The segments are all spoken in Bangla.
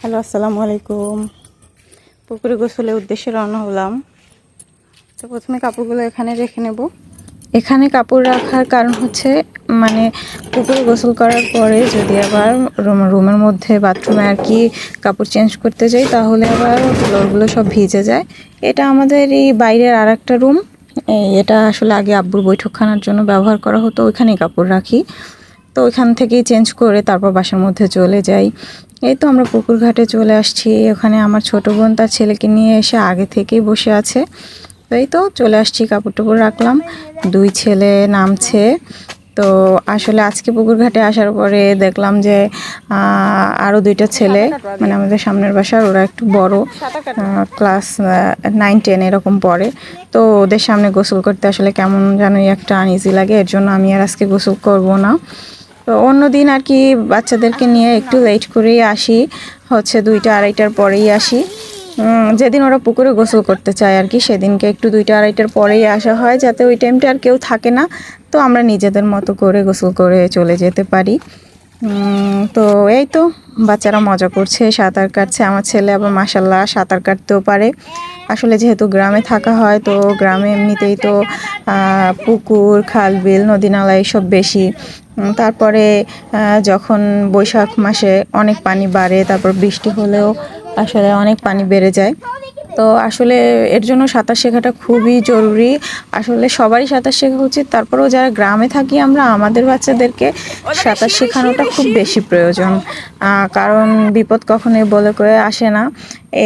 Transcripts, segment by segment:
হ্যালো, আসসালামু আলাইকুম। পুকুরে গোসলের উদ্দেশ্যে রওনা হলাম। তো প্রথমে কাপড়গুলো এখানে রেখে নেব। এখানে কাপড় রাখার কারণ হচ্ছে মানে পুকুরে গোসল করার পরে যদি আবার রুমের মধ্যে বাথরুমে আর কি কাপড় চেঞ্জ করতে যাই তাহলে আবার ফ্লোরগুলো সব ভিজে যায়। এটা আমাদের এই বাইরের আর একটা রুম। এটা আসলে আগে আব্বুর বৈঠকখানার জন্য ব্যবহার করা হতো, ওইখানেই কাপড় রাখি। তো ওইখান থেকেই চেঞ্জ করে তারপর বাসার মধ্যে চলে যাই। এই তো আমরা পুকুর ঘাটে চলে আসছি। ওখানে আমার ছোট বোন তার ছেলেকে নিয়ে এসে আগে থেকেই বসে আছে। তো এই তো চলে আসছি, কাপড় টাপড় রাখলাম, দুই ছেলে নামছে। তো আসলে আজকে পুকুর ঘাটে আসার পরে দেখলাম যে আরও দুইটা ছেলে মানে আমাদের সামনের বাসার, ওরা একটু বড়, ক্লাস 9-10 এরকম পড়ে। তো ওদের সামনে গোসল করতে আসলে কেমন জানোই একটা আনইজি লাগে, এর জন্য আমি আর আজকে গোসল করব না। তো অন্য দিন আর কি বাচ্চাদেরকে নিয়ে একটু লেট করেই আসি, হচ্ছে 2টা-2:30টার পরেই আসি। যেদিন ওরা পুকুরে গোসল করতে চায় আর কি সেদিনকে একটু 2টা-2:30টার পরেই আসা হয়, যাতে ওই টাইমটা আর কেউ থাকে না, তো আমরা নিজেদের মতো করে গোসল করে চলে যেতে পারি। তো এই তো বাচ্চারা মজা করছে, সাঁতার কাটছে। আমার ছেলে আবার মাশাল্লাহ সাঁতার কাটতেও পারে। আসলে যেহেতু গ্রামে থাকা হয়, তো গ্রামে এমনিতেই তো পুকুর, খাল, বিল, নদী নালা এইসব বেশি। তারপরে যখন বৈশাখ মাসে অনেক পানি বাড়ে, তারপর বৃষ্টি হলেও আসলে অনেক পানি বেড়ে যায়। তো আসলে এর জন্য সাঁতার শেখাটা খুবই জরুরি। আসলে সবারই সাঁতার শেখা উচিত। তারপরেও যারা গ্রামে থাকি আমরা, আমাদের বাচ্চাদেরকে সাঁতার শেখানোটা খুব বেশি প্রয়োজন। কারণ বিপদ কখনোই বলে করে আসে না।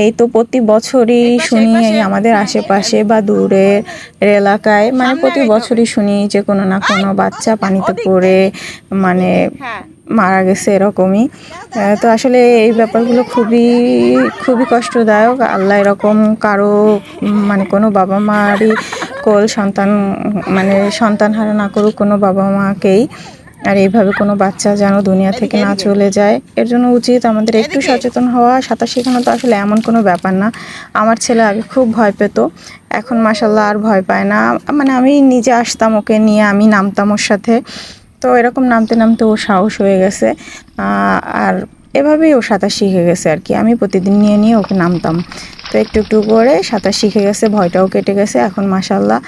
এই তো প্রতি বছরই শুনি এই আমাদের আশেপাশে বা দূরের এলাকায়, মানে প্রতি বছরই শুনি যে কোনো না কোনো বাচ্চা পানিতে পড়ে মানে মারা গেছে এরকমই। তো আসলে এই ব্যাপারগুলো খুবই খুবই কষ্টদায়ক। আল্লাহ এরকম কারো মানে কোনো বাবা মারই সন্তান মানে সন্তান হারা না করুক কোনো বাবা মাকেই। আর এইভাবে কোনো বাচ্চা যেন দুনিয়া থেকে না চলে যায়, এর জন্য উচিত আমাদের একটু সচেতন হওয়া। সাঁতার শেখানো তো আসলে এমন কোনো ব্যাপার না। আমার ছেলে আগে খুব ভয় পেত, এখন মাশাল্লাহ আর ভয় পায় না। মানে আমি নিজে আসতাম ওকে নিয়ে, আমি নামতাম ওর সাথে। তো এরকম নামতে নামতে ও সাহস হয়ে গেছে। আর এভাবেই ও সাঁতার শিখে গেছে আর কি। আমি প্রতিদিন নিয়ে নিয়ে ওকে নামতাম, তো একটু একটু করে সাঁতার শিখে গেছে, ভয়টাও কেটে গেছে। এখন মাশাল্লাহ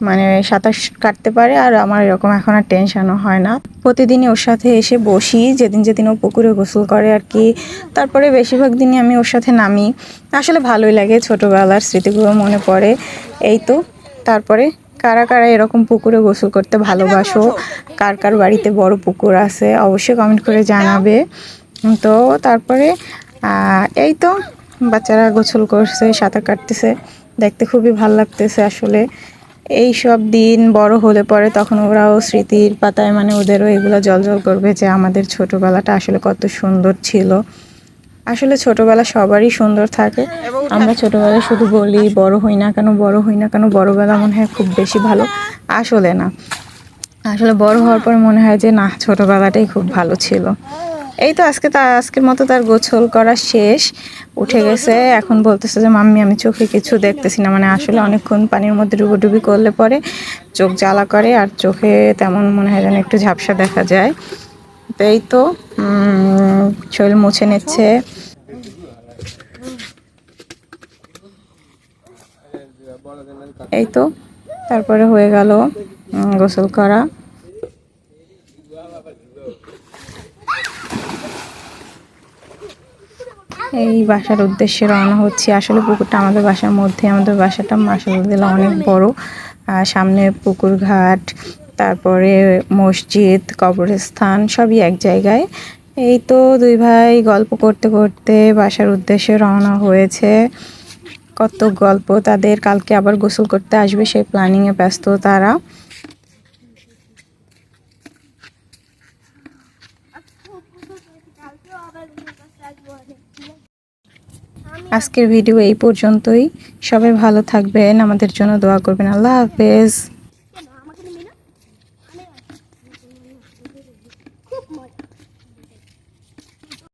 মানে সাঁতার কাটতে পারে, আর আমার এরকম এখন আর টেনশনও হয় না। প্রতিদিনই ওর সাথে এসে বসি, যেদিন যেদিন ও পুকুরে গোসল করে আর কি। তারপরে বেশিরভাগ দিনই আমি ওর সাথে নামি। আসলে ভালোই লাগে, ছোটোবেলার স্মৃতিগুলো মনে পড়ে। এই তো তারপরে কারা কারা এরকম পুকুরে গোসল করতে ভালোবাসো, কার কার বাড়িতে বড় পুকুর আছে অবশ্যই কমেন্ট করে জানাবে। তো তারপরে এই তো বাচ্চারা গোসল করছে, সাঁতার কাটতেছে, দেখতে খুবই ভালো লাগতেছে আসলে। এই সব দিন বড় হলে পরে তখন ওরাও স্মৃতির পাতায় মানে ওদেরও এগুলো জ্বলজ্বল করবে যে আমাদের ছোটোবেলাটা আসলে কত সুন্দর ছিল। আসলে ছোটোবেলা সবারই সুন্দর থাকে। আমরা ছোটোবেলায় শুধু বলি বড় হই না কেন, বড় হই না কেন, বড়োবেলা মনে হয় খুব বেশি ভালো। আসলে না, আসলে বড় হওয়ার পর মনে হয় যে না, ছোটোবেলাটাই খুব ভালো ছিল। এই তো আজকের মতো তার গোসল করা শেষ, উঠে গেছে। এখন বলতেছে যে মাম্মি আমি চোখে কিছু দেখতেছি না। মানে আসলে অনেকক্ষণ পানির মধ্যে ডুবোডুবি করলে পরে চোখ জ্বালা করে, আর চোখে তেমন মনে হয় যেন একটু ঝাপসা দেখা যায়। তো এই তো শরীর মুছে নিচ্ছে। এই তো তারপরে হয়ে গেল গোসল করা। এই বাসার উদ্দেশ্যে রওনা হচ্ছি। আসলে পুকুরটা আমাদের বাসার মধ্যে, আমাদের বাসাটা মাশাআল্লাহ অনেক বড়। সামনে পুকুর ঘাট, তারপরে মসজিদ, কবরস্থান সবই এক জায়গায়। এই তো দুই ভাই গল্প করতে করতে বাসার উদ্দেশ্যে রওনা হয়েছে। কত গল্প তাদের, কালকে আবার গোসল করতে আসবে সেই প্ল্যানিংয়ে ব্যস্ত তারা। আজকের ভিডিও এই পর্যন্তই। সবাই ভালো থাকবেন, আমাদের জন্য দোয়া করবেন। আল্লাহ হাফেজ।